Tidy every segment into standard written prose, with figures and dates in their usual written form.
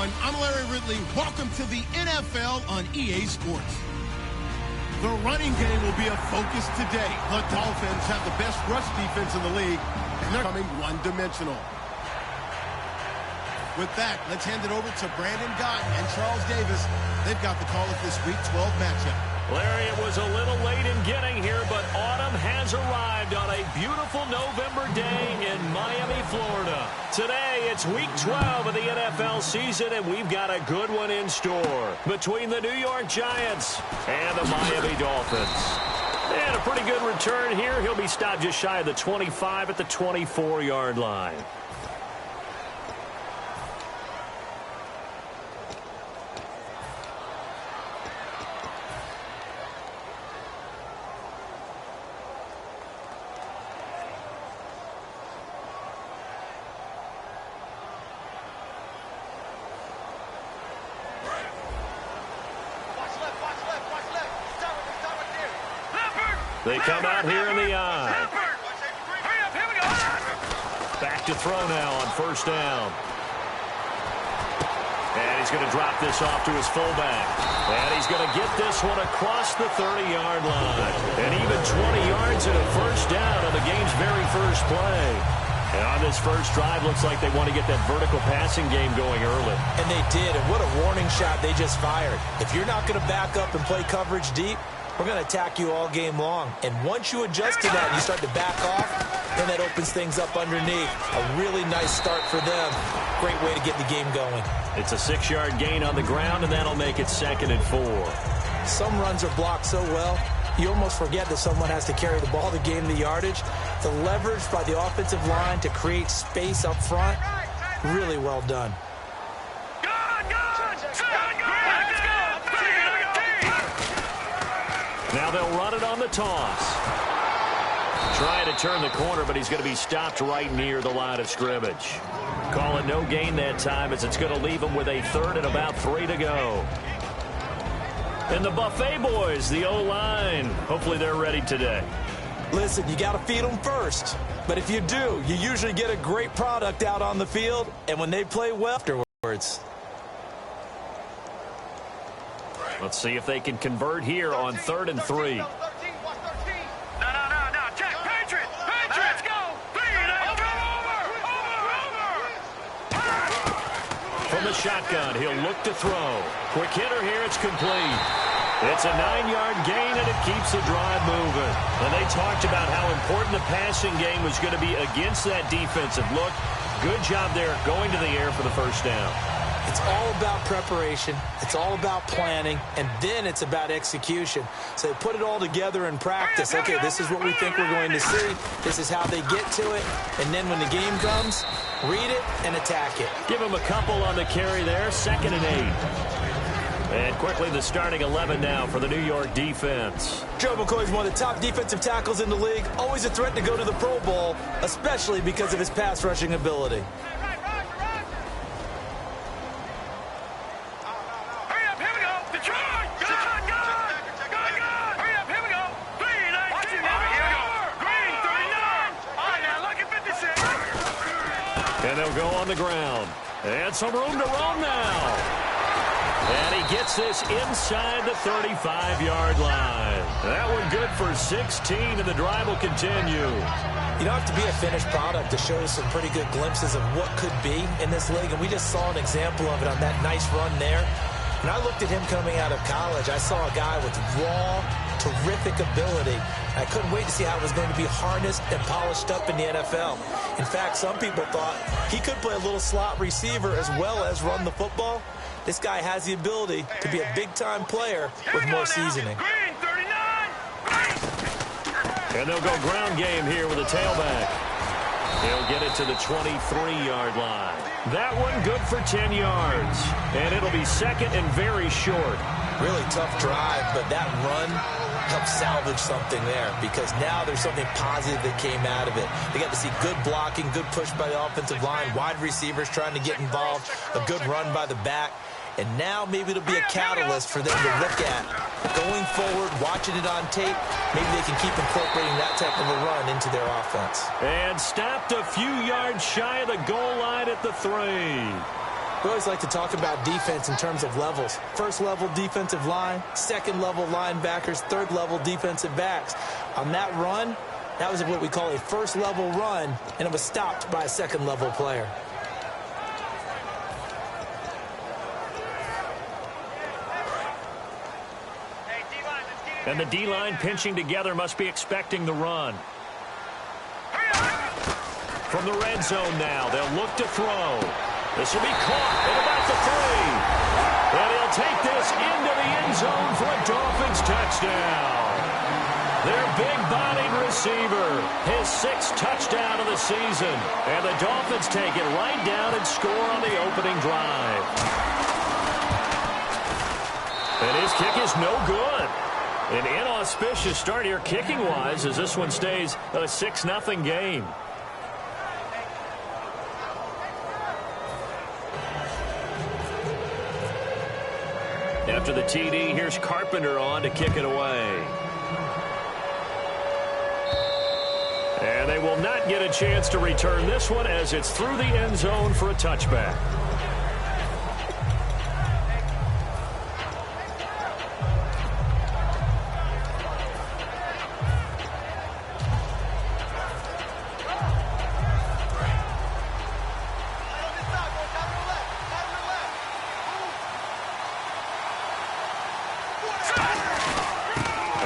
everyone. I'm Larry Ridley. Welcome to the NFL on EA Sports. The running game will be a focus today. The Dolphins have the best rush defense in the league, and they're coming one-dimensional. With that, let's hand it over to Brandon Gott and Charles Davis. They've got the call of this Week 12 matchup. Larry, it was a little late in getting here, but autumn has arrived on a beautiful November day in Miami, Florida. Today, it's Week 12 of the NFL season, and we've got a good one in store between the New York Giants and the Miami Dolphins. And a pretty good return here. He'll be stopped just shy of the 25 at the 24-yard line. They come out here in the eye. Back to throw now on first down. And he's going to drop this off to his fullback. And he's going to get this one across the 30-yard line. And even 20 yards and a first down on the game's very first play. And on this first drive, looks like they want to get that vertical passing game going early. And they did, and what a warning shot they just fired. If you're not going to back up and play coverage deep, we're going to attack you all game long. And once you adjust to that and you start to back off, then that opens things up underneath. A really nice start for them. Great way to get the game going. It's a 6-yard gain on the ground, and that'll make it 2nd and 4. Some runs are blocked so well, you almost forget that someone has to carry the ball to gain the yardage. The leverage by the offensive line to create space up front, really well done. Now they'll run it on the toss. Trying to turn the corner, but he's going to be stopped right near the line of scrimmage. Call it no gain that time, as it's going to leave him with a 3rd and about 3 to go. And the Buffet boys, the O-line, hopefully they're ready today. Listen, you got to feed them first. But if you do, you usually get a great product out on the field, and when they play well afterwards. Let's see if they can convert here on 3rd and 3. No, Jack, Patriots, go! From the shotgun, he'll look to throw. Quick hitter here, it's complete. It's a 9-yard gain, and it keeps the drive moving. And they talked about how important the passing game was going to be against that defensive look. Good job there going to the air for the first down. It's all about preparation. It's all about planning. And then it's about execution. So they put it all together in practice. Okay, this is what we think we're going to see. This is how they get to it. And then when the game comes, read it and attack it. Give them a couple on the carry there. 2nd and 8. And quickly the starting 11 now for the New York defense. Joe McCoy is one of the top defensive tackles in the league. Always a threat to go to the Pro Bowl, especially because of his pass rushing ability. And they'll go on the ground. And some room to roam now. And he gets this inside the 35-yard line. That one good for 16, and the drive will continue. You don't have to be a finished product to show some pretty good glimpses of what could be in this league, and we just saw an example of it on that nice run there. When I looked at him coming out of college, I saw a guy with raw, terrific ability. I couldn't wait to see how it was going to be harnessed and polished up in the NFL. In fact, some people thought he could play a little slot receiver as well as run the football. This guy has the ability to be a big-time player with more seasoning. And they'll go ground game here with a tailback. He'll get it to the 23-yard line. That one good for 10 yards. And it'll be 2nd and very short. Really tough drive, but that run helped salvage something there, because now there's something positive that came out of it. They got to see good blocking, good push by the offensive line, wide receivers trying to get involved, a good run by the back. And now maybe it'll be a catalyst for them to look at. Going forward, watching it on tape, maybe they can keep incorporating that type of a run into their offense. And stopped a few yards shy of the goal line at the 3. We always like to talk about defense in terms of levels. First level defensive line, second level linebackers, third level defensive backs. On that run, that was what we call a first level run, and it was stopped by a second level player. And the D-line pinching together must be expecting the run. From the red zone now, they'll look to throw. This will be caught at about the 3. And he'll take this into the end zone for a Dolphins touchdown. Their big-bodied receiver, his 6th touchdown of the season. And the Dolphins take it right down and score on the opening drive. And his kick is no good. An inauspicious start here kicking-wise as this one stays a 6-0 game. After the TD, here's Carpenter on to kick it away. And they will not get a chance to return this one as it's through the end zone for a touchback.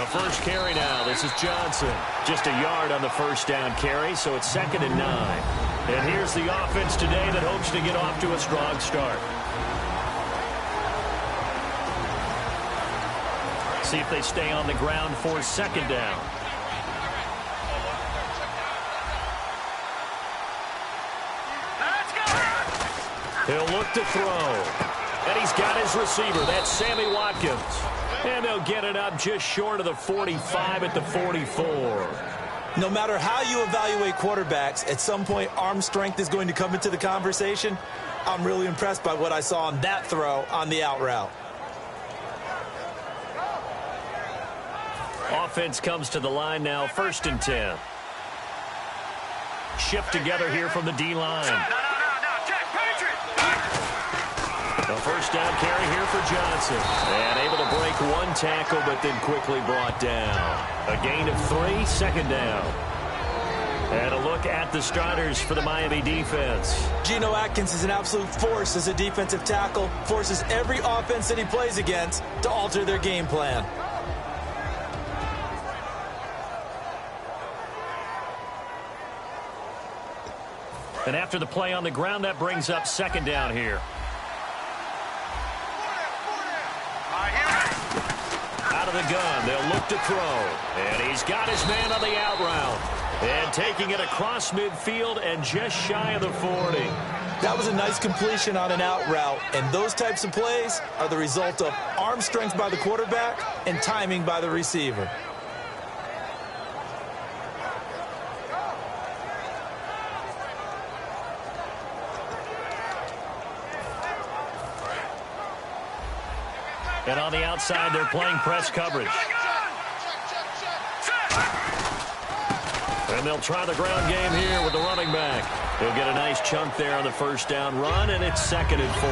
First carry now. This is Johnson. Just a yard on the first down carry, so it's 2nd and 9. And here's the offense today that hopes to get off to a strong start. See if they stay on the ground for 2nd down. He'll look to throw. And he's got his receiver. That's Sammy Watkins. And they'll get it up just short of the 45 at the 44. No matter how you evaluate quarterbacks, at some point arm strength is going to come into the conversation. I'm really impressed by what I saw on that throw on the out route. Offense comes to the line now, 1st and 10. Shift together here from the D-line. The first down carry here for Johnson. And able to break one tackle, but then quickly brought down. A gain of 3, 2nd down. And a look at the starters for the Miami defense. Geno Atkins is an absolute force as a defensive tackle. Forces every offense that he plays against to alter their game plan. And after the play on the ground, that brings up 2nd down here. Out of the gun, they'll look to throw. And he's got his man on the out route. And taking it across midfield and just shy of the 40. That was a nice completion on an out route. And those types of plays are the result of arm strength by the quarterback and timing by the receiver. And on the outside, they're playing press coverage. And they'll try the ground game here with the running back. He'll get a nice chunk there on the first down run, and it's 2nd and 4.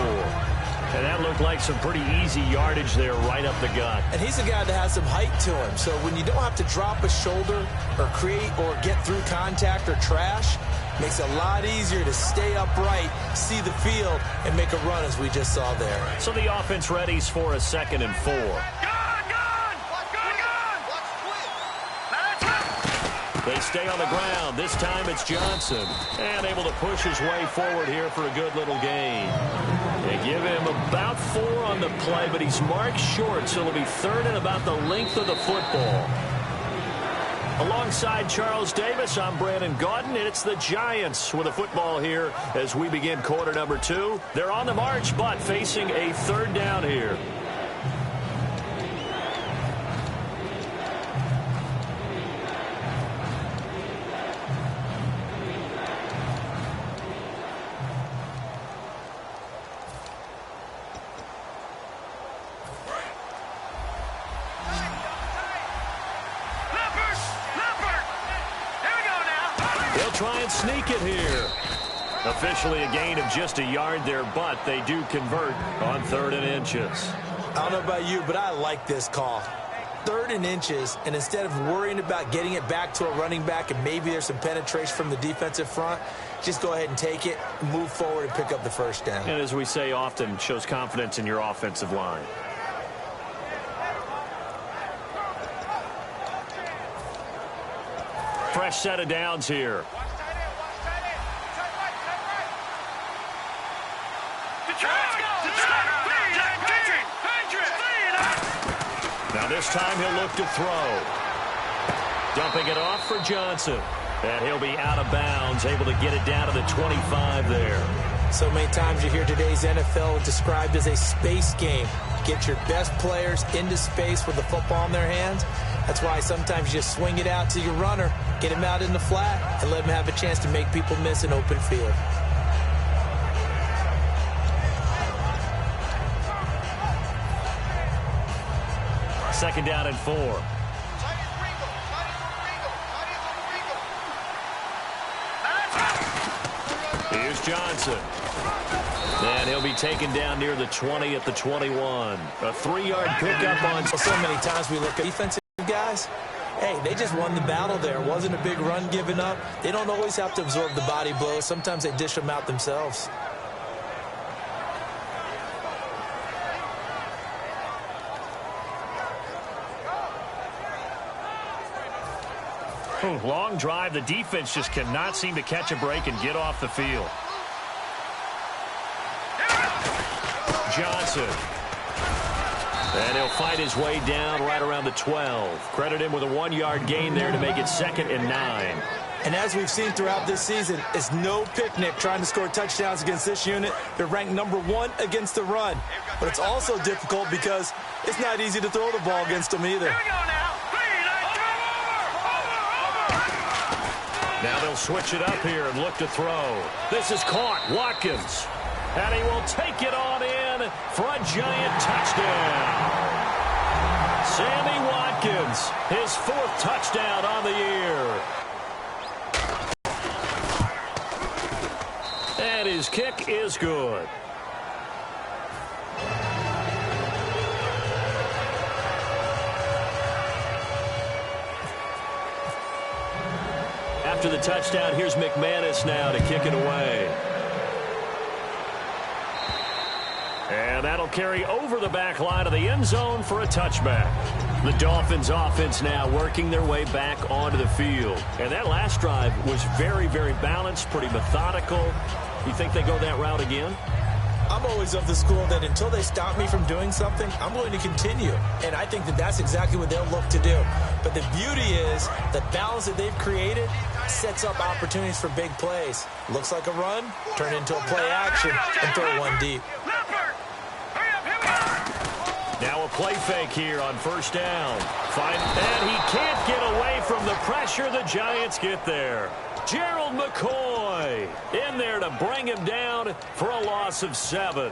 And that looked like some pretty easy yardage there right up the gut. And he's a guy that has some height to him. So when you don't have to drop a shoulder or create or get through contact or trash, makes it a lot easier to stay upright, see the field, and make a run as we just saw there. So the offense readies for a 2nd and 4. They stay on the ground. This time it's Johnson. And able to push his way forward here for a good little gain. They give him about 4 on the play, but he's marked short, so it'll be 3rd and about the length of the football. Alongside Charles Davis, I'm Brandon Gaudin, and it's the Giants with a football here as we begin quarter number 2. They're on the march, but facing a 3rd down here. Try and sneak it here. Officially a gain of just a yard there, but they do convert on 3rd and inches. I don't know about you, but I like this call. 3rd and inches, and instead of worrying about getting it back to a running back and maybe there's some penetration from the defensive front, just go ahead and take it, move forward, and pick up the first down. And as we say often, shows confidence in your offensive line. Fresh set of downs here. Now this time he'll look to throw. Dumping it off for Johnson. And he'll be out of bounds, able to get it down to the 25 there. So many times you hear today's NFL described as a space game. Get your best players into space with the football in their hands. That's why sometimes you just swing it out to your runner, get him out in the flat, and let him have a chance to make people miss an open field. Second down and 4. Here's Johnson. And he'll be taken down near the 20 at the 21. A 3-yard pickup on. So many times we look at defensive guys. Hey, they just won the battle there. It wasn't a big run given up. They don't always have to absorb the body blows. Sometimes they dish them out themselves. Long drive. The defense just cannot seem to catch a break and get off the field. Johnson. And he'll fight his way down right around the 12. Credit him with a 1-yard gain there to make it 2nd and 9. And as we've seen throughout this season, it's no picnic trying to score touchdowns against this unit. They're ranked number 1 against the run. But it's also difficult because it's not easy to throw the ball against them either. Now they'll switch it up here and look to throw. This is caught. Watkins. And he will take it on in for a giant touchdown. Sammy Watkins, his 4th touchdown on the year. And his kick is good. After the touchdown, here's McManus now to kick it away. And that'll carry over the back line of the end zone for a touchback. The Dolphins offense now working their way back onto the field. And that last drive was very, very balanced, pretty methodical. You think they go that route again? I'm always of the school that until they stop me from doing something, I'm going to continue. And I think that that's exactly what they'll look to do. But the beauty is the balance that they've created sets up opportunities for big plays. Looks like a run, turn it into a play action, and throw one deep. Now a play fake here on 1st down. And he can't get away from the pressure. The Giants get there. Gerald McCoy in there to bring him down for a loss of 7.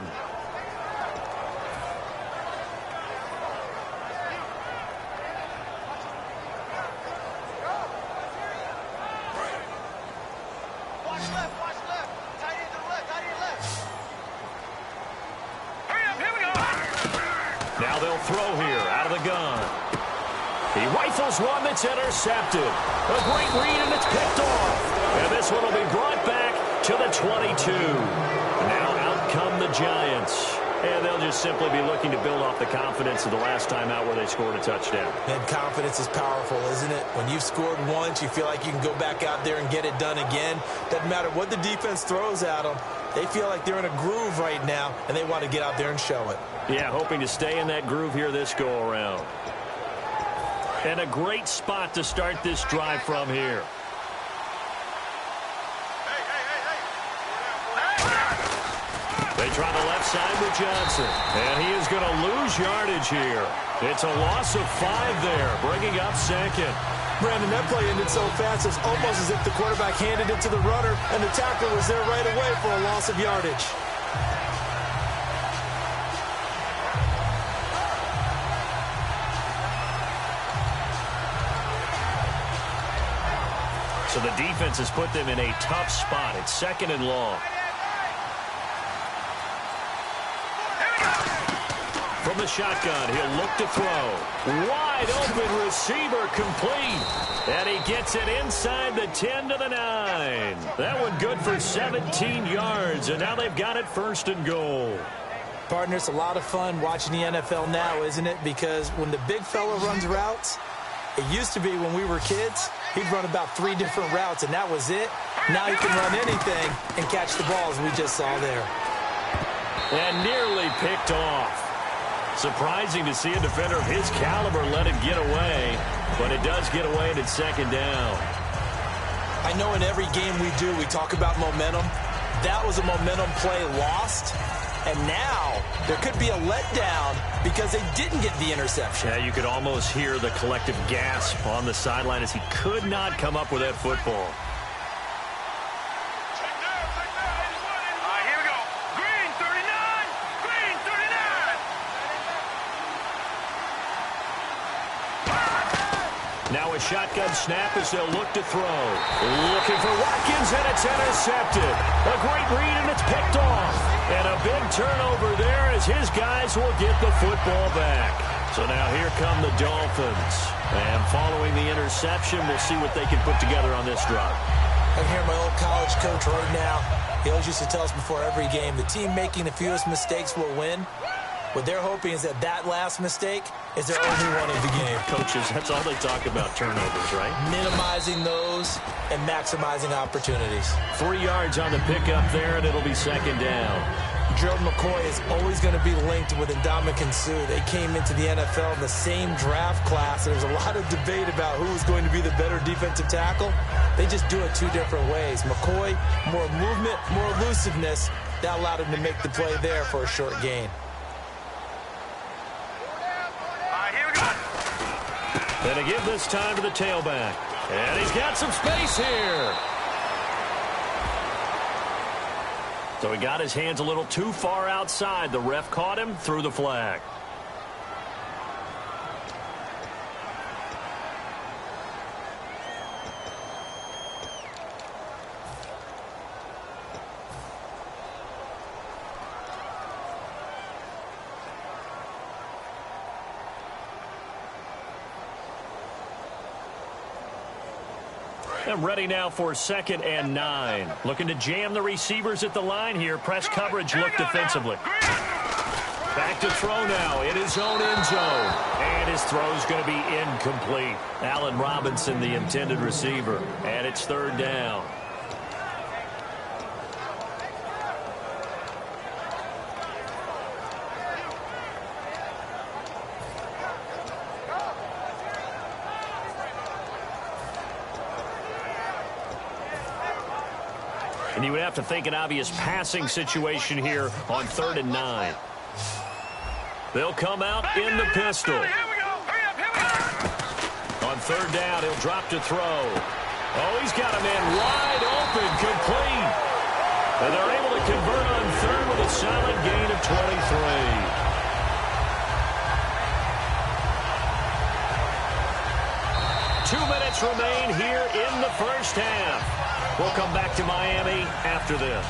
Now they'll throw here out of the gun. He rifles one that's intercepted. A great read, and it's picked off. And this one will be brought back to the 22. Now out come the Giants. And they'll just simply be looking to build off the confidence of the last time out where they scored a touchdown. And confidence is powerful, isn't it? When you've scored once, you feel like you can go back out there and get it done again. Doesn't matter what the defense throws at them. They feel like they're in a groove right now, and they want to get out there and show it. Yeah, hoping to stay in that groove here this go-around. And a great spot to start this drive from here. They try the left side with Johnson. And he is going to lose yardage here. It's a loss of 5 there, bringing up 2nd. Brandon, that play ended so fast, it's almost as if the quarterback handed it to the runner, and the tackler was there right away for a loss of yardage. So the defense has put them in a tough spot. It's 2nd and long. From the shotgun, he'll look to throw. Wide open receiver complete. And he gets it inside the 10 to the 9. That one good for 17 yards. And now they've got it 1st and goal. Partner, it's a lot of fun watching the NFL now, isn't it? Because when the big fella runs routes, it used to be when we were kids, he'd run about 3 different routes, and that was it. Now he can run anything and catch the balls we just saw there. And nearly picked off. Surprising to see a defender of his caliber let it get away, but it does get away and it's 2nd down. I know in every game we do, we talk about momentum. That was a momentum play lost, and now there could be a letdown because they didn't get the interception. Yeah, you could almost hear the collective gasp on the sideline as he could not come up with that football. Here we go. Green 39. Green 39. Now a shotgun snap as they'll look to throw. Looking for Watkins, and it's intercepted. A great read, and it's picked off. And a big turnover there as his guys will get the football back. So now here come the Dolphins. And following the interception, we'll see what they can put together on this drive. I can hear my old college coach right now. He always used to tell us before every game, the team making the fewest mistakes will win. What they're hoping is that that last mistake is their only one of the game. Coaches, that's all they talk about, turnovers, right? Minimizing those and maximizing opportunities. 3 yards on the pickup there, and it'll be 2nd down. Gerald McCoy is always going to be linked with Ndamukong Suh. They came into the NFL in the same draft class. There's a lot of debate about who was going to be the better defensive tackle. They just do it 2 different ways. McCoy, more movement, more elusiveness. That allowed him to make the play there for a short gain. Here we go. And to give this time to the tailback. And he's got some space here. So he got his hands a little too far outside. The ref caught him, threw the flag. And ready now for 2nd and 9. Looking to jam the receivers at the line here. Press coverage look defensively. Back to throw now in his own end zone. And his throw's going to be incomplete. Allen Robinson, the intended receiver. And it's 3rd down. And you would have to think an obvious passing situation here on 3rd and 9. They'll come out in the pistol. Here we go. Hurry up, here we go. On 3rd down, he'll drop to throw. Oh, he's got a man wide open, complete. And they're able to convert on 3rd with a solid gain of 23. 2 minutes remain here in the first half. We'll come back to Miami after this.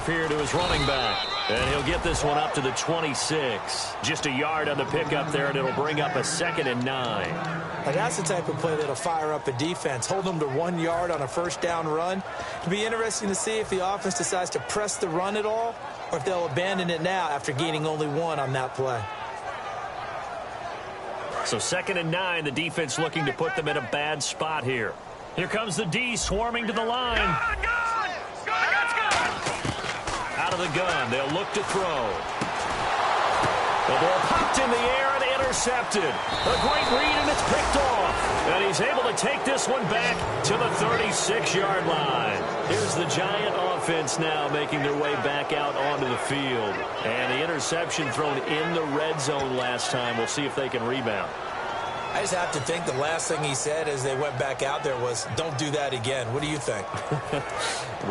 Here to his running back. And he'll get this one up to the 26. Just a yard on the pickup there, and it'll bring up a 2nd and 9. Now that's the type of play that'll fire up a defense. Hold them to 1 yard on a 1st down run. It'll be interesting to see if the offense decides to press the run at all, or if they'll abandon it now after gaining only 1 on that play. So 2nd and 9, the defense looking to put them in a bad spot here. Here comes the D swarming to the line. Out of the gun, they'll look to throw. The ball popped in the air, and intercepted. A great read, and it's picked off. And he's able to take this one back to the 36-yard line. Here's the Giant offense now making their way back out onto the field. And the interception thrown in the red zone last time. We'll see if they can rebound. I just have to think the last thing he said as they went back out there was, don't do that again. What do you think?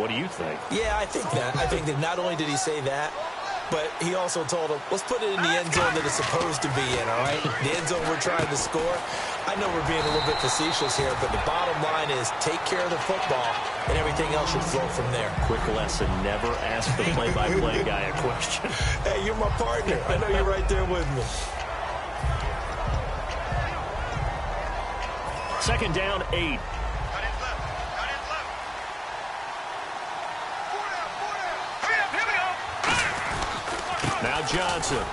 What do you think? Yeah, I think that. I think that not only did he say that, but he also told him, let's put it in the end zone that it's supposed to be in, all right? The end zone we're trying to score. I know we're being a little bit facetious here, but the bottom line is take care of the football, and everything else should flow from there. Quick lesson, never ask the play-by-play guy a question. Hey, you're my partner. I know you're right there with me. Second down, 8. Now Johnson.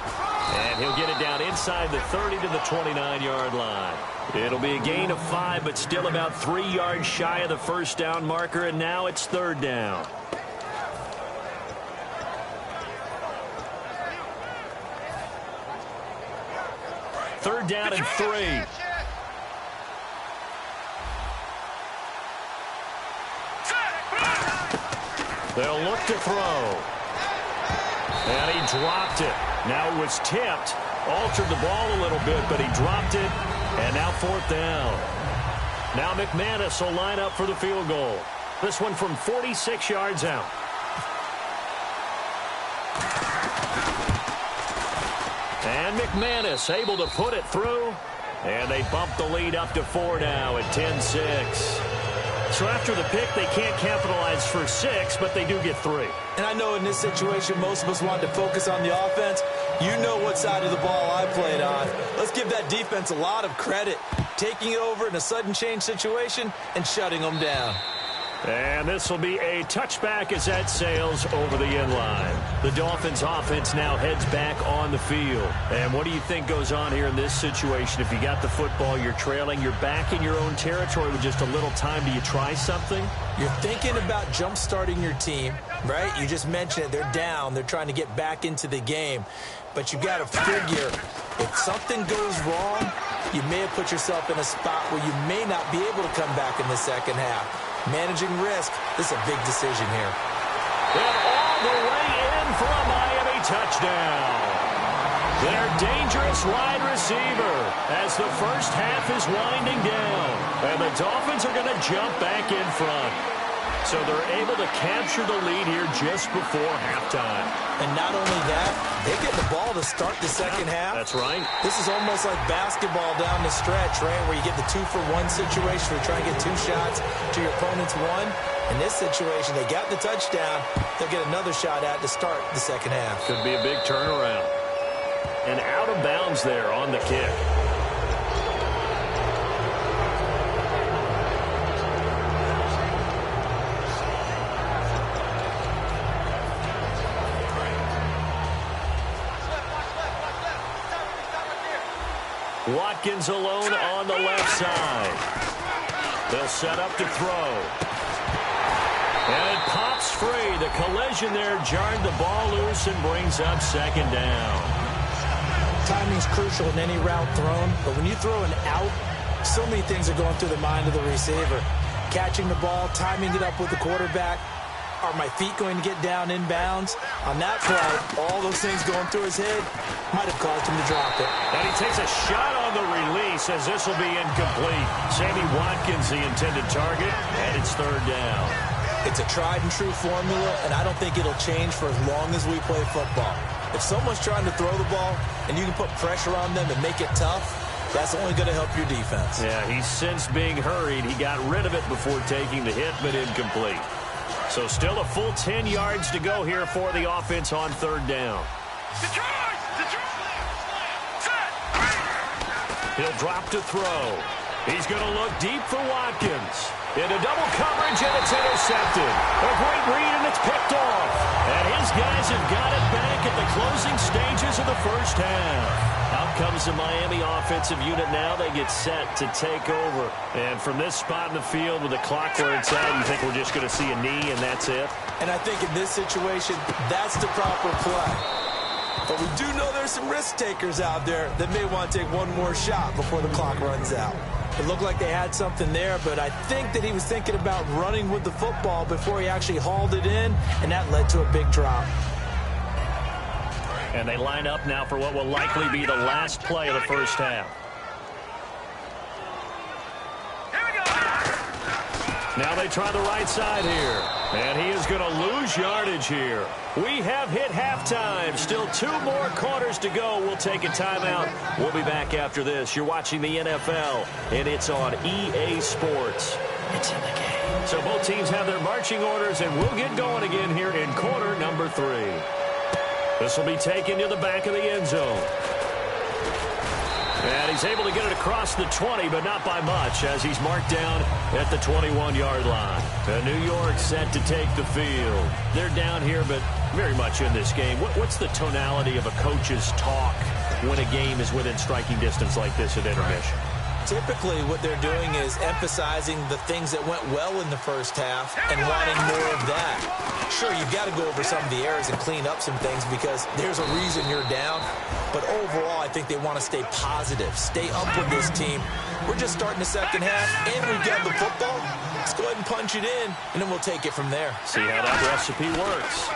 And he'll get it down inside the 30 to the 29-yard line. It'll be a gain of 5, but still about 3 yards shy of the first down marker, and now it's third down. Third down and 3. They'll look to throw. And he dropped it. Now it was tipped. Altered the ball a little bit, but he dropped it. And now fourth down. Now McManus will line up for the field goal. This one from 46 yards out. And McManus able to put it through. And they bump the lead up to 4 now at 10-6. So after the pick, they can't capitalize for 6, but they do get 3. And I know in this situation, most of us wanted to focus on the offense. You know what side of the ball I played on. Let's give that defense a lot of credit. Taking it over in a sudden change situation and shutting them down. And this will be a touchback as that sails over the end line. The Dolphins offense now heads back on the field. And what do you think goes on here in this situation? If you got the football, you're trailing, you're back in your own territory with just a little time. Do you try something? You're thinking about jump-starting your team, right? You just mentioned it. They're down. They're trying to get back into the game. But you got to figure if something goes wrong, you may have put yourself in a spot where you may not be able to come back in the second half. Managing risk, this is a big decision here. And all the way in for a Miami touchdown. Their dangerous wide receiver as the first half is winding down. And the Dolphins are going to jump back in front. So they're able to capture the lead here just before halftime. And not only that, they get the ball to start the second half. That's right. This is almost like basketball down the stretch, right, where you get the 2-for-1 situation where you try and get 2 shots to your opponent's 1. In this situation, they got the touchdown. They'll get another shot at to start the second half. Could be a big turnaround. And out of bounds there on the kick. Watkins alone on the left side. They'll set up to throw. And it pops free. The collision there jarred the ball loose and brings up second down. Timing's crucial in any route thrown, but when you throw an out, so many things are going through the mind of the receiver. Catching the ball, timing it up with the quarterback. Are my feet going to get down in bounds? On that play, all those things going through his head might have caused him to drop it. And he takes a shot on the release as this will be incomplete. Sammy Watkins, the intended target, and it's third down. It's a tried-and-true formula, and I don't think it'll change for as long as we play football. If someone's trying to throw the ball and you can put pressure on them and make it tough, that's only going to help your defense. Yeah, he's since being hurried. He got rid of it before taking the hit, but incomplete. So still a full 10 yards to go here for the offense on third down. He'll drop to throw. He's going to look deep for Watkins. Into double coverage, and it's intercepted. A great read, and it's picked off. And his guys have got it back at the closing stages of the first half. Out comes the Miami offensive unit now. They get set to take over. And from this spot in the field with the clock where it's at, you think we're just going to see a knee and that's it? And I think in this situation, that's the proper play. But we do know there's some risk takers out there that may want to take one more shot before the clock runs out. It looked like they had something there, but I think that he was thinking about running with the football before he actually hauled it in, and that led to a big drop. And they line up now for what will likely be the last play of the first half. Now they try the right side here. And he is going to lose yardage here. We have hit halftime. Still 2 more quarters to go. We'll take a timeout. We'll be back after this. You're watching the NFL, and it's on EA Sports. It's in the game. So both teams have their marching orders, and we'll get going again here in quarter number 3. This will be taken to the back of the end zone. And he's able to get it across the 20, but not by much, as he's marked down at the 21-yard line. New York set to take the field. They're down here, but very much in this game. What's the tonality of a coach's talk when a game is within striking distance like this at intermission? Typically, what they're doing is emphasizing the things that went well in the first half and wanting more of that. Sure, you've got to go over some of the errors and clean up some things because there's a reason you're down. But overall, I think they want to stay positive, stay up with this team. We're just starting the second half, and we've got the football. Let's go ahead and punch it in, and then we'll take it from there. See how that recipe works.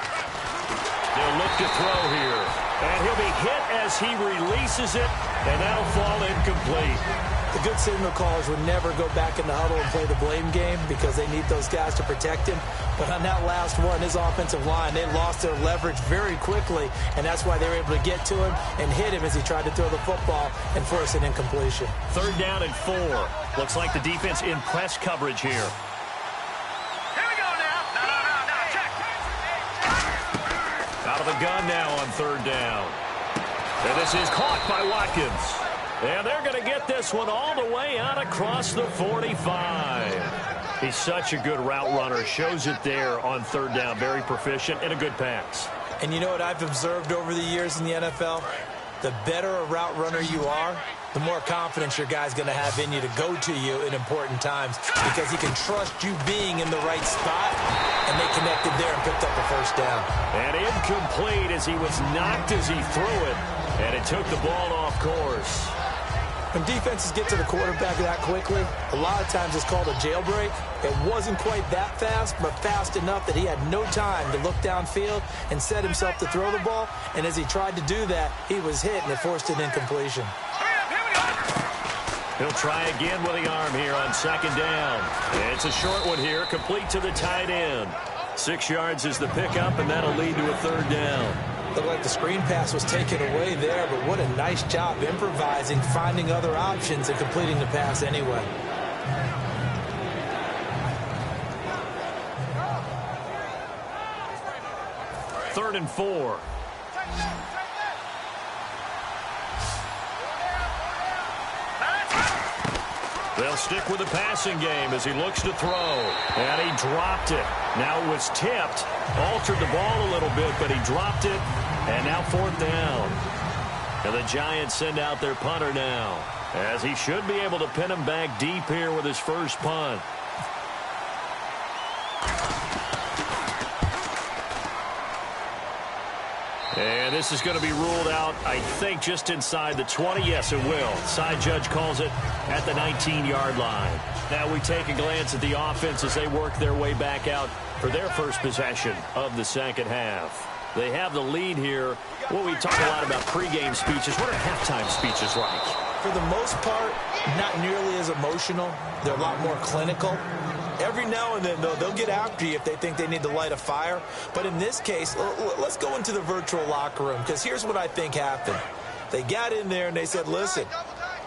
They'll look to throw here. And he'll be hit as he releases it, and that'll fall incomplete. The good signal callers would never go back in the huddle and play the blame game because they need those guys to protect him. But on that last one, his offensive line, they lost their leverage very quickly, and that's why they were able to get to him and hit him as he tried to throw the football and force an incompletion. 3rd down and 4. Looks like the defense in press coverage here. Here we go now. No, check. Out of the gun now on 3rd down. And this is caught by Watkins. And they're going to get this one all the way out across the 45. He's such a good route runner. Shows it there on 3rd down. Very proficient and a good pass. And you know what I've observed over the years in the NFL? The better a route runner you are, the more confidence your guy's going to have in you to go to you in important times because he can trust you being in the right spot, and they connected there and picked up the 1st down. And incomplete as he was knocked as he threw it, and it took the ball off course. When defenses get to the quarterback that quickly, a lot of times it's called a jailbreak. It wasn't quite that fast, but fast enough that he had no time to look downfield and set himself to throw the ball. And as he tried to do that, he was hit, and it forced an incompletion. He'll try again with the arm here on 2nd down. It's a short one here, complete to the tight end. 6 yards is the pickup, and that'll lead to a 3rd down. Looked like the screen pass was taken away there, but what a nice job improvising, finding other options, and completing the pass anyway. Third and 4. They'll stick with the passing game as he looks to throw. And he dropped it. Now it was tipped. Altered the ball a little bit, but he dropped it. And now 4th down. And the Giants send out their punter now, as he should be able to pin him back deep here with his first punt. And this is going to be ruled out, I think, just inside the 20. Yes, it will. Side judge calls it at the 19-yard line. Now we take a glance at the offense as they work their way back out for their first possession of the second half. They have the lead here. Well, we talk a lot about pregame speeches. What are halftime speeches like? For the most part, not nearly as emotional. They're a lot more clinical. Every now and then, though, they'll get after you if they think they need to light a fire. But in this case, let's go into the virtual locker room, because here's what I think happened. They got in there and they said, listen,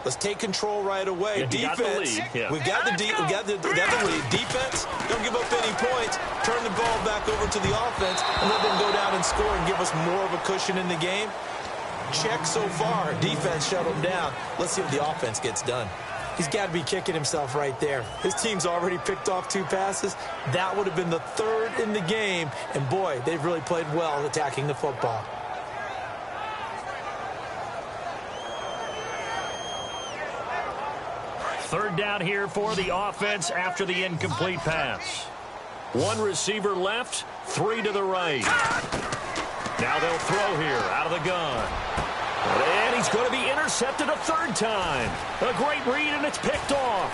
let's take control right away. Yeah, Defense, we've got the lead. Defense, don't give up any points. Turn the ball back over to the offense and let them go down and score and give us more of a cushion in the game. Check so far. Defense shut them down. Let's see what the offense gets done. He's got to be kicking himself right there. His team's already picked off 2 passes. That would have been the 3rd in the game. And, boy, they've really played well attacking the football. Third down here for the offense after the incomplete pass. 1 receiver left, 3 to the right. Now they'll throw here out of the gun. And he's going to be intercepted a third time. A great read, and it's picked off.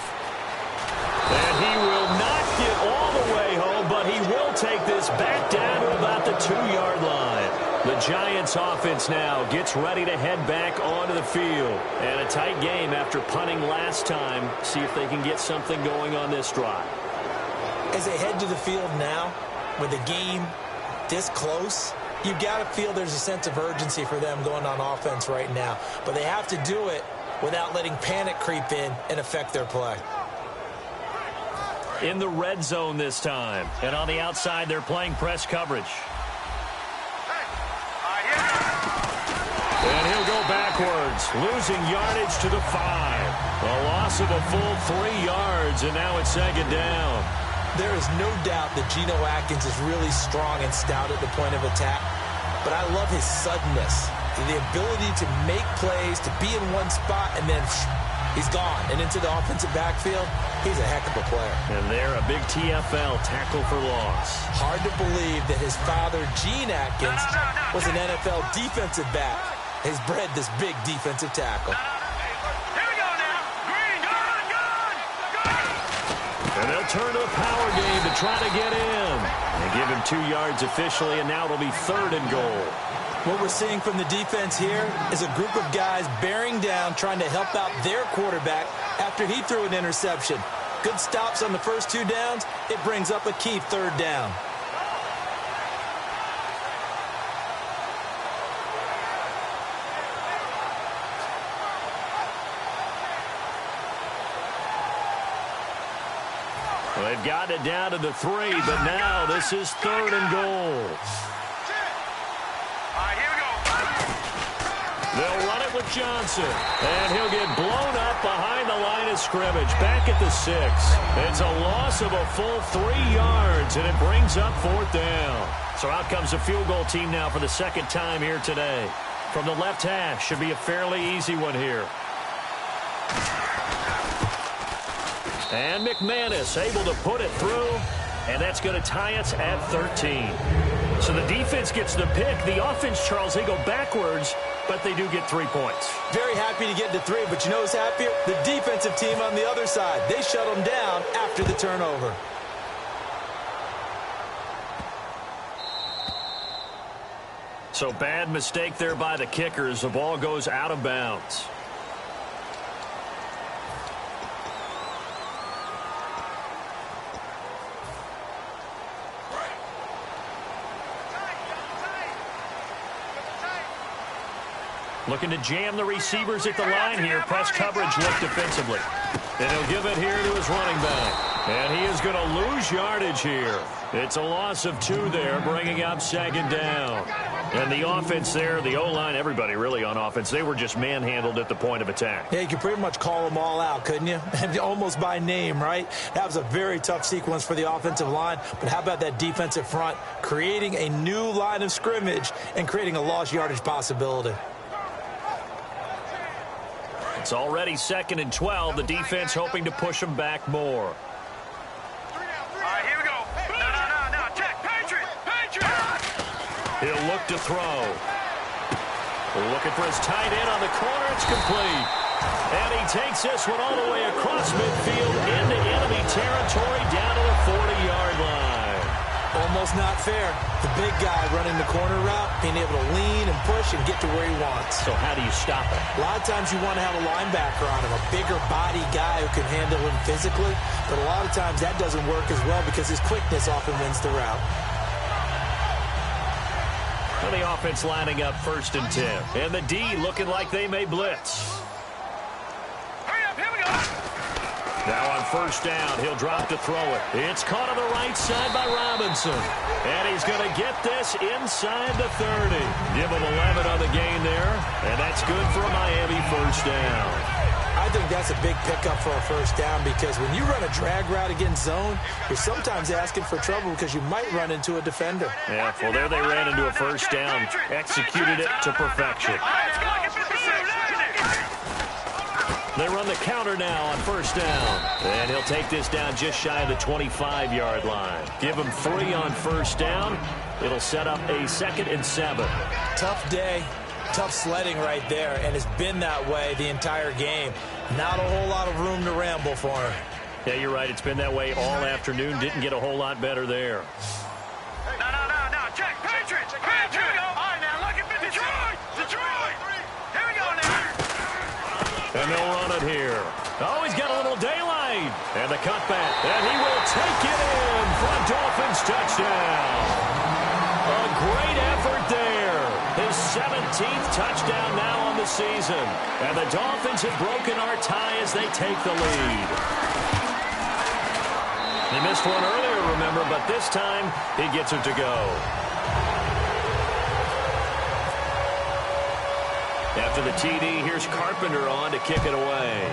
And he will not get all the way home, but he will take this back down to about the 2-yard line. The Giants offense now gets ready to head back onto the field. And a tight game after punting last time. See if they can get something going on this drive. As they head to the field now, with the game this close, you've got to feel there's a sense of urgency for them going on offense right now. But they have to do it without letting panic creep in and affect their play. In the red zone this time. And on the outside, they're playing press coverage. And he'll go backwards, losing yardage to the 5. A loss of a full 3 yards, and now it's second down. There is no doubt that Geno Atkins is really strong and stout at the point of attack. But I love his suddenness, the ability to make plays, to be in one spot, and then he's gone. And into the offensive backfield, he's a heck of a player. And they're a big TFL tackle for loss. Hard to believe that his father, Gene Atkins, was an NFL defensive back. Has bred this big defensive tackle. Here we go now. Green, gone. And they'll turn to the power game to try to get in. They give him 2 yards officially, and now it'll be 3rd and goal. What we're seeing from the defense here is a group of guys bearing down, trying to help out their quarterback after he threw an interception. Good stops on the first 2 downs. It brings up a key 3rd down. They've gotten it down to the 3, but now this is 3rd and goal. All right, here we go. They'll run it with Johnson, and he'll get blown up behind the line of scrimmage, back at the 6. It's a loss of a full 3 yards, and it brings up 4th down. So out comes the field goal team now for the 2nd time here today. From the left hash, should be a fairly easy one here. And McManus able to put it through, and that's going to tie us at 13. So the defense gets the pick. The offense, Charles, they go backwards, but they do get 3 points. Very happy to get to 3, but you know who's happier? The defensive team on the other side. They shut them down after the turnover. So bad mistake there by the kickers. The ball goes out of bounds. Looking to jam the receivers at the line here. Press coverage look defensively. And he'll give it here to his running back. And he is going to lose yardage here. It's a loss of 2 there, bringing up 2nd down. And the offense there, the O-line, everybody really on offense, they were just manhandled at the point of attack. Yeah, you could pretty much call them all out, couldn't you? Almost by name, right? That was a very tough sequence for the offensive line. But how about that defensive front, creating a new line of scrimmage and creating a lost yardage possibility? It's already 2nd and 12. The defense hoping to push them back more. All right, here we go. No. Check. Patriot. He'll look to throw. Looking for his tight end on the corner. It's complete. And he takes this one all the way across midfield into enemy territory down to the 40-yard line. Almost not fair. The big guy running the corner route, being able to lean and push and get to where he wants. So how do you stop it? A lot of times you want to have a linebacker on him, a bigger body guy who can handle him physically. But a lot of times that doesn't work as well because his quickness often wins the route. And the offense lining up 1st and 10. And the D looking like they may blitz. Hurry up, here we go. Now on 1st down, he'll drop to throw it. It's caught on the right side by Robinson. And he's going to get this inside the 30. Give him 11 on the gain there. And that's good for a Miami 1st down. I think that's a big pickup for a 1st down because when you run a drag route against zone, you're sometimes asking for trouble because you might run into a defender. Yeah, well, there they ran into a 1st down. Executed it to perfection. All right, let's go. Get the They run the counter now on first down. And he'll take this down just shy of the 25-yard line. Give him 3 on first down. It'll set up a 2nd and 7. Tough day, tough sledding right there, and it's been that way the entire game. Not a whole lot of room to ramble for him. Yeah, you're right. It's been that way all afternoon. Didn't get a whole lot better there. No. Check. Patriots. Here we go. All right, now look at Detroit. Here we go now. And they'll run it here. Oh, he's got a little daylight. And the cutback. And he will take it in for a Dolphins touchdown. A great effort there. His 17th touchdown now on the season. And the Dolphins have broken our tie as they take the lead. He missed one earlier, remember, but this time he gets it to go. After the TD, here's Carpenter on to kick it away.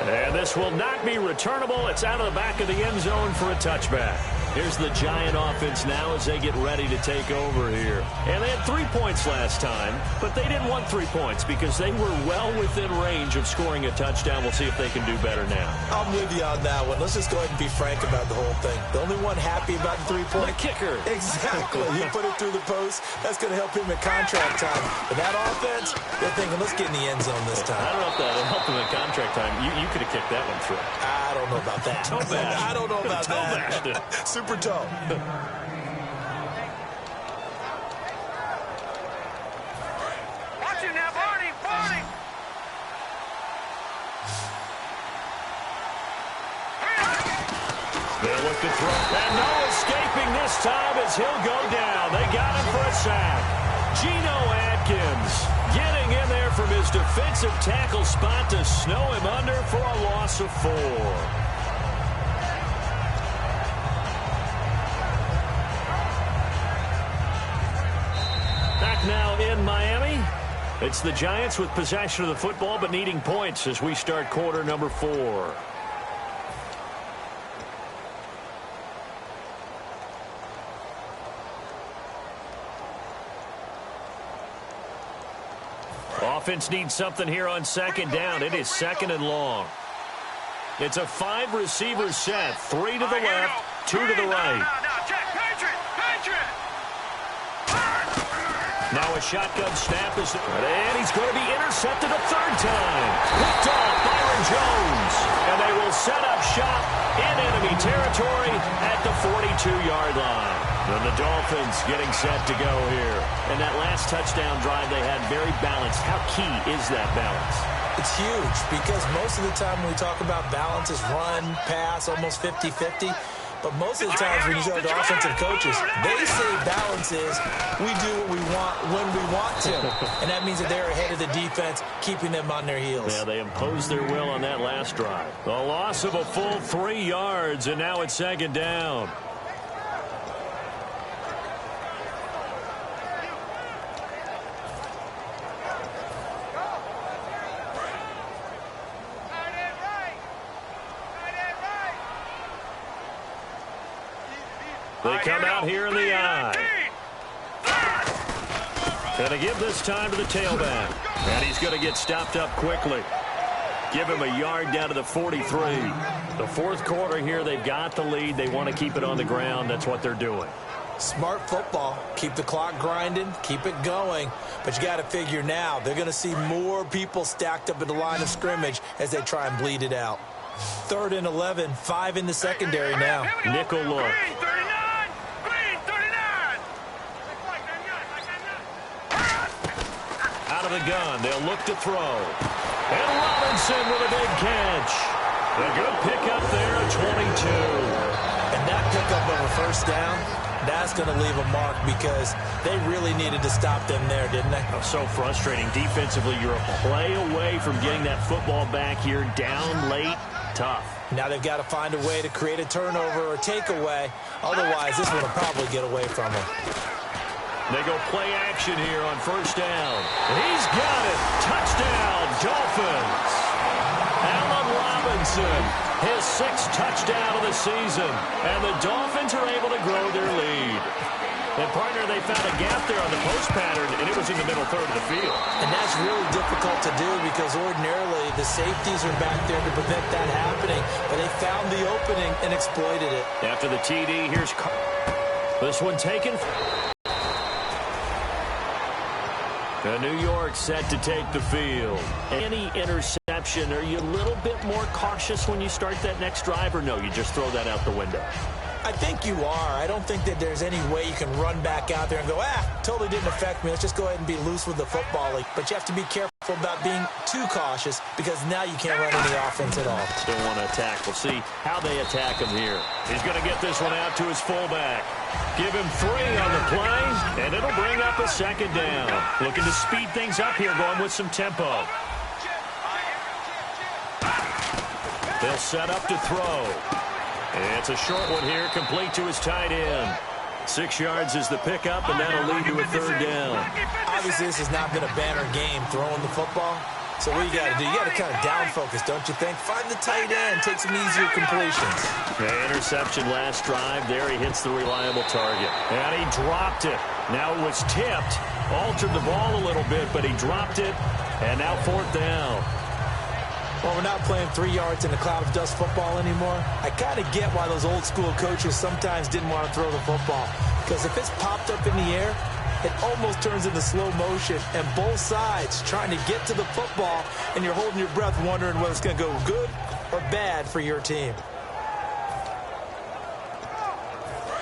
And this will not be returnable. It's out of the back of the end zone for a touchback. Here's the Giant offense now as they get ready to take over here. And they had 3 points last time, but they didn't want 3 points because they were well within range of scoring a touchdown. We'll see if they can do better now. I'm with you on that one. Let's just go ahead and be frank about the whole thing. The only one happy about the 3-point. The kicker. Exactly. He put it through the post. That's going to help him at contract time. But that offense, they're thinking, let's get in the end zone this time. I don't know if that helped him at contract time. You could have kicked that one through. I don't know about that. Toe bash. I don't know about Toe that. bashed it. Super toe. Watch him now, Barney. They'll look to throw. And no escaping this time as he'll go down. They got him for a sack. Geno Atkins getting in there from his defensive tackle spot to snow him under for a loss of 4. Back now in Miami. It's the Giants with possession of the football but needing points as we start quarter number 4. Offense needs something here on second down. It is 2nd and long. It's a 5-receiver set. 3 to the left, 2 to the right. Check. Patriot. Now a shotgun snap is, and he's going to be intercepted a 3rd time. Picked off Byron Jones. And they will set up shop in enemy territory at the 42-yard line. And the Dolphins getting set to go here. And that last touchdown drive they had very balanced. How key is that balance? It's huge because most of the time when we talk about balance is run, pass, almost 50-50. But most of the times when you talk to offensive coaches, they say balance is we do what we want when we want to. And that means that they're ahead of the defense, keeping them on their heels. Yeah, they imposed their will on that last drive. The loss of a full 3 yards, and now it's 2nd down. They come out here in the eye. Gonna give this time to the tailback. And he's going to get stopped up quickly. Give him a yard down to the 43. The 4th quarter here, they've got the lead. They want to keep it on the ground. That's what they're doing. Smart football. Keep the clock grinding. Keep it going. But you got to figure now, they're going to see more people stacked up in the line of scrimmage as they try and bleed it out. 3rd and 11, 5 in the secondary now. Nickel look. Out of the gun, they'll look to throw. And Robinson with a big catch. A good pickup there at 22. And that pickup of a 1st down, that's going to leave a mark because they really needed to stop them there, didn't they? Oh, so frustrating. Defensively, you're a play away from getting that football back here. Down late, tough. Now they've got to find a way to create a turnover or takeaway. Otherwise, this one will probably get away from them. They go play action here on 1st down. And he's got it. Touchdown, Dolphins. Allen Robinson His 6th touchdown of the season. And the Dolphins are able to grow their lead. And, partner, they found a gap there on the post pattern, and it was in the middle third of the field. And that's really difficult to do because ordinarily the safeties are back there to prevent that happening. But they found the opening and exploited it. After the TD, here's this one taken. New York set to take the field. Any interception, are you a little bit more cautious when you start that next drive, or no, you just throw that out the window? I think you are. I don't think that there's any way you can run back out there and go, totally didn't affect me. Let's just go ahead and be loose with the football. But you have to be careful about being too cautious because now you can't run any offense at all. Still want to attack. We'll see how they attack him here. He's going to get this one out to his fullback. Give him 3 on the play, and it'll bring up a 2nd down. Looking to speed things up here, going with some tempo. They'll set up to throw. It's a short one here, complete to his tight end. 6 yards is the pickup, and that'll lead to a 3rd down. Obviously, this has not been a banner game throwing the football. So what you got to do, you got to kind of down focus, don't you think? Find the tight end, take some easier completions. Interception last drive. There he hits the reliable target. And he dropped it. Now it was tipped. Altered the ball a little bit, but he dropped it. And now 4th down. Well, we're not playing 3 yards in a cloud of dust football anymore. I kind of get why those old school coaches sometimes didn't want to throw the football. Because if it's popped up in the air, it almost turns into slow motion. And both sides trying to get to the football, and you're holding your breath wondering whether it's going to go good or bad for your team.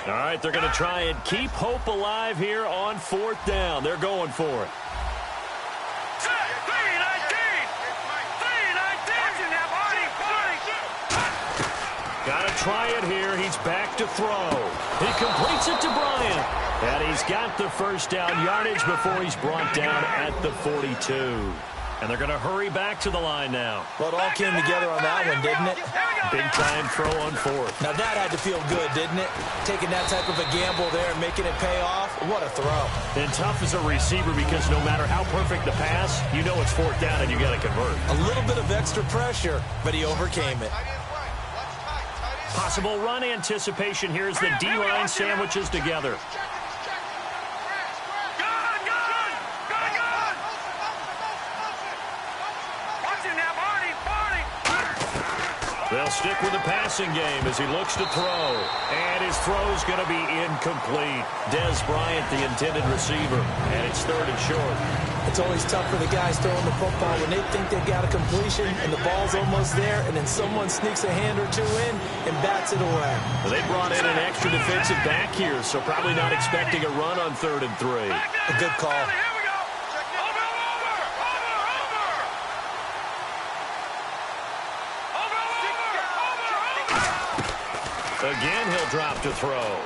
All right, they're going to try and keep hope alive here on 4th down. They're going for it. Got to try it here. He's back to throw. He completes it to Bryant. And he's got the 1st down yardage before he's brought down at the 42. And they're going to hurry back to the line now. Well, it all came together on that one, didn't it? Big time throw on 4th. Now that had to feel good, didn't it? Taking that type of a gamble there and making it pay off. What a throw. And tough as a receiver because no matter how perfect the pass, you know it's 4th down and you got to convert. A little bit of extra pressure, but he overcame it. Possible run anticipation here as the D-line sandwiches together. They'll stick with the passing game as he looks to throw. And his throw's going to be incomplete. Des Bryant, the intended receiver. And it's 3rd and short. It's always tough for the guys throwing the football when they think they got a completion and the ball's almost there, and then someone sneaks a hand or 2 in and bats it away. Well, they brought in an extra defensive back here, so probably not expecting a run on 3rd and 3. A good call. Again, he'll drop to throw.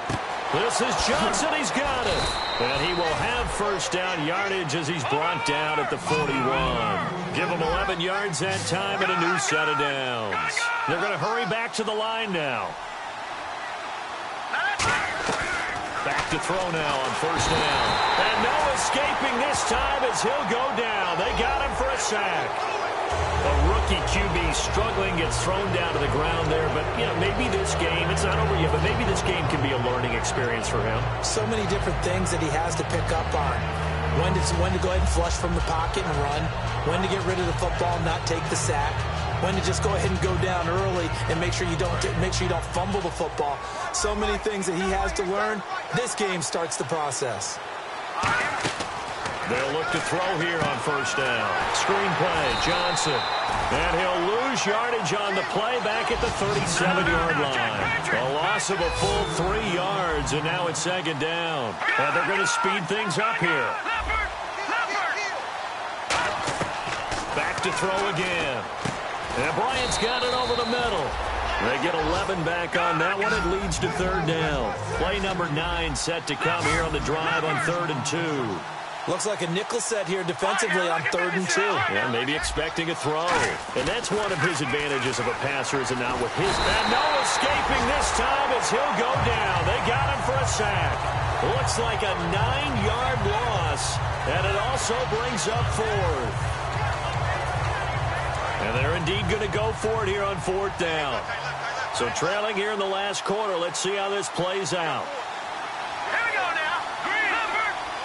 This is Johnson. He's got it. And he will have 1st down yardage as he's brought down at the 41. Give him 11 yards that time and a new set of downs. They're going to hurry back to the line now. Back to throw now on 1st down. And no escaping this time as he'll go down. They got him for a sack. A rookie QB struggling, gets thrown down to the ground there. But, you know, maybe this game, it's not over yet, but maybe this game can be a learning experience for him. So many different things that he has to pick up on. When to go ahead and flush from the pocket and run. When to get rid of the football and not take the sack. When to just go ahead and go down early and make sure you don't fumble the football. So many things that he has to learn. This game starts the process. They'll look to throw here on 1st down. Screen play, Johnson. And he'll lose yardage on the play back at the 37-yard line. A loss of a full 3 yards, and now it's 2nd down. And they're going to speed things up here. Back to throw again. And Bryant's got it over the middle. They get 11 back on that one. It leads to 3rd down. Play number 9 set to come here on the drive on 3rd and 2. Looks like a nickel set here defensively on 3rd and 2. Yeah, maybe expecting a throw. And that's one of his advantages of a passer, is it not, with his... And no escaping this time as he'll go down. They got him for a sack. Looks like a 9-yard loss. And it also brings up 4th. And they're indeed going to go for it here on 4th down. So trailing here in the last quarter. Let's see how this plays out. Here we go now. Green.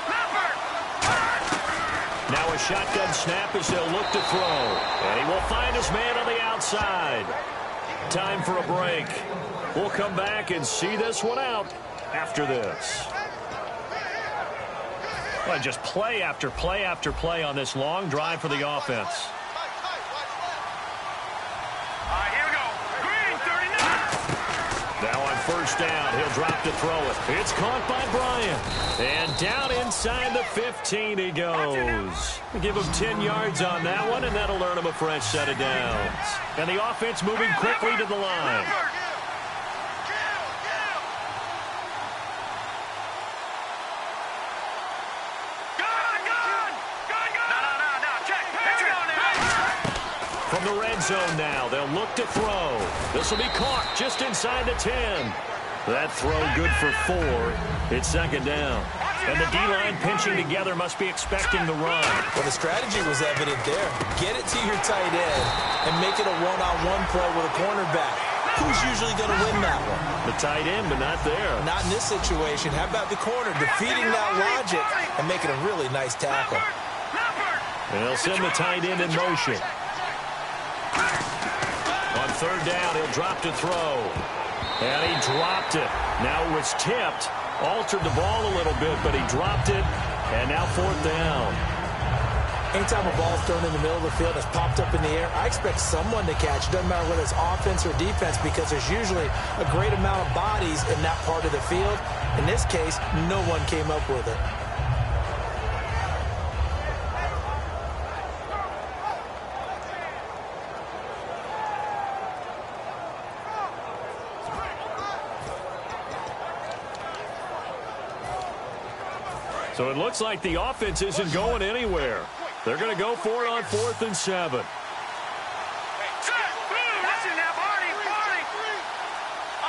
Leopard. Now a shotgun snap as they'll look to throw. And he will find his man on the outside. Time for a break. We'll come back and see this one out after this. Well, just play after play after play on this long drive for the offense. Here we go. Green, 39. Now on first down, he'll drop to throw it. It's caught by Bryant. And down inside the 15 he goes. We give him 10 yards on that one, and that'll earn him a fresh set of downs. And the offense moving quickly to the line. From the red zone now, they'll look to throw. This will be caught just inside the 10. That throw good for 4. It's second down. And the D-line pinching together must be expecting the run. Well, the strategy was evident there. Get it to your tight end and make it a one-on-one play with a cornerback. Who's usually going to win that one? The tight end, but not there. Not in this situation. How about the corner defeating that logic and making a really nice tackle? And they'll send the tight end in motion. On third down, he'll drop to throw. And he dropped it. Now it was tipped. Altered the ball a little bit, but he dropped it. And now fourth down. Anytime a ball's thrown in the middle of the field, it's popped up in the air, I expect someone to catch. It doesn't matter whether it's offense or defense, because there's usually a great amount of bodies in that part of the field. In this case, no one came up with it. So it looks like the offense isn't going anywhere. They're going to go for it on 4th and 7. That's it now, Barney. All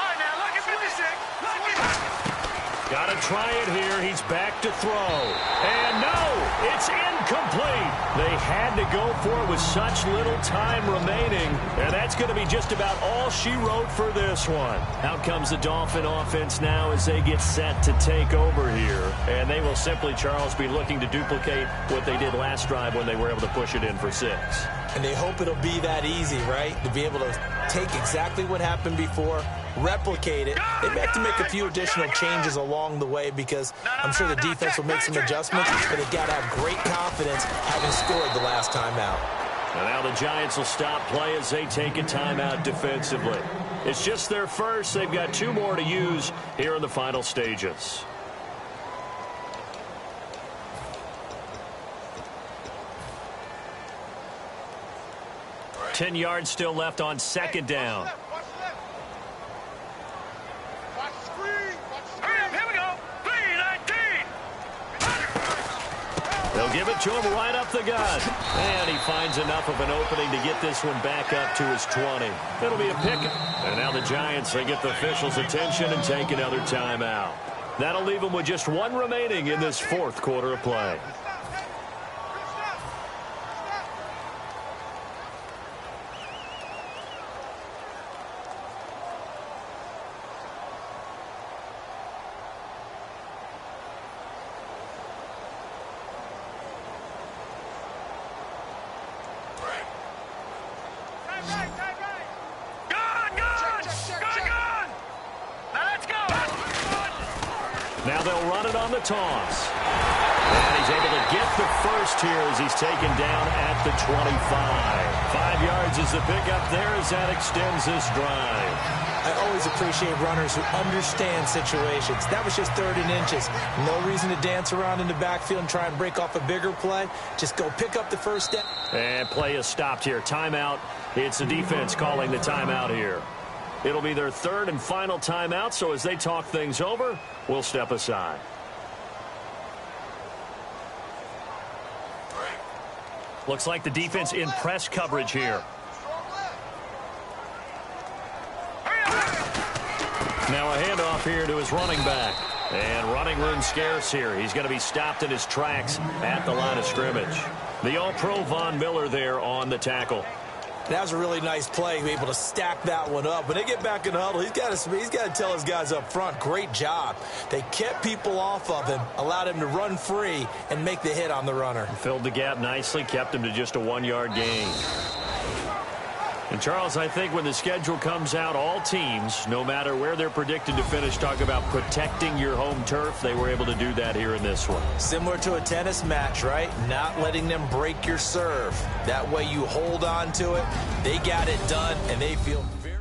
right, now, look at 56. Got to try it here. He's back to throw. And no, it's incomplete. They had to go for it with such little time remaining. And that's going to be just about all she wrote for this one. Out comes the Dolphin offense now as they get set to take over here. And they will simply, Charles, be looking to duplicate what they did last drive when they were able to push it in for 6. And they hope it'll be that easy, right? To be able to take exactly what happened before, replicate it. They may have to make a few additional changes along the way because I'm sure the defense will make some adjustments, but they've got to have great confidence having scored the last time out. And now the Giants will stop play as they take a timeout defensively. It's just their first. They've got 2 more to use here in the final stages. Ten yards still left on second down. Here we go. 3-19. They'll give it to him right up the gut. And he finds enough of an opening to get this one back up to his 20. It'll be a pick. And now the Giants, they get the officials' attention and take another timeout. That'll leave them with just 1 remaining in this 4th quarter of play. Now they'll run it on the toss. And he's able to get the first here as he's taken down at the 25. 5 yards is the pickup there as that extends this drive. I always appreciate runners who understand situations. That was just 3rd and inches. No reason to dance around in the backfield and try and break off a bigger play. Just go pick up the first step. And play is stopped here. Timeout. It's the defense calling the timeout here. It'll be their 3rd and final timeout, so as they talk things over, we'll step aside. Looks like the defense in press coverage here. Now a handoff here to his running back. And running room scarce here. He's going to be stopped in his tracks at the line of scrimmage. The All-Pro Von Miller there on the tackle. That was a really nice play, able to stack that one up. When they get back in the huddle, he's got to tell his guys up front, great job. They kept people off of him, allowed him to run free and make the hit on the runner. Filled the gap nicely, kept him to just a 1-yard gain. And, Charles, I think when the schedule comes out, all teams, no matter where they're predicted to finish, talk about protecting your home turf. They were able to do that here in this one. Similar to a tennis match, right? Not letting them break your serve. That way you hold on to it. They got it done, and they feel very...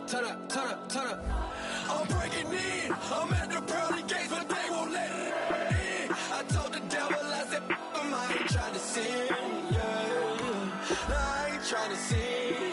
Turn up. I'm breaking in. I'm at the pearly gates, but they won't let it in. I told the devil, I said, I ain't trying to sin. Yeah. I ain't trying to sin.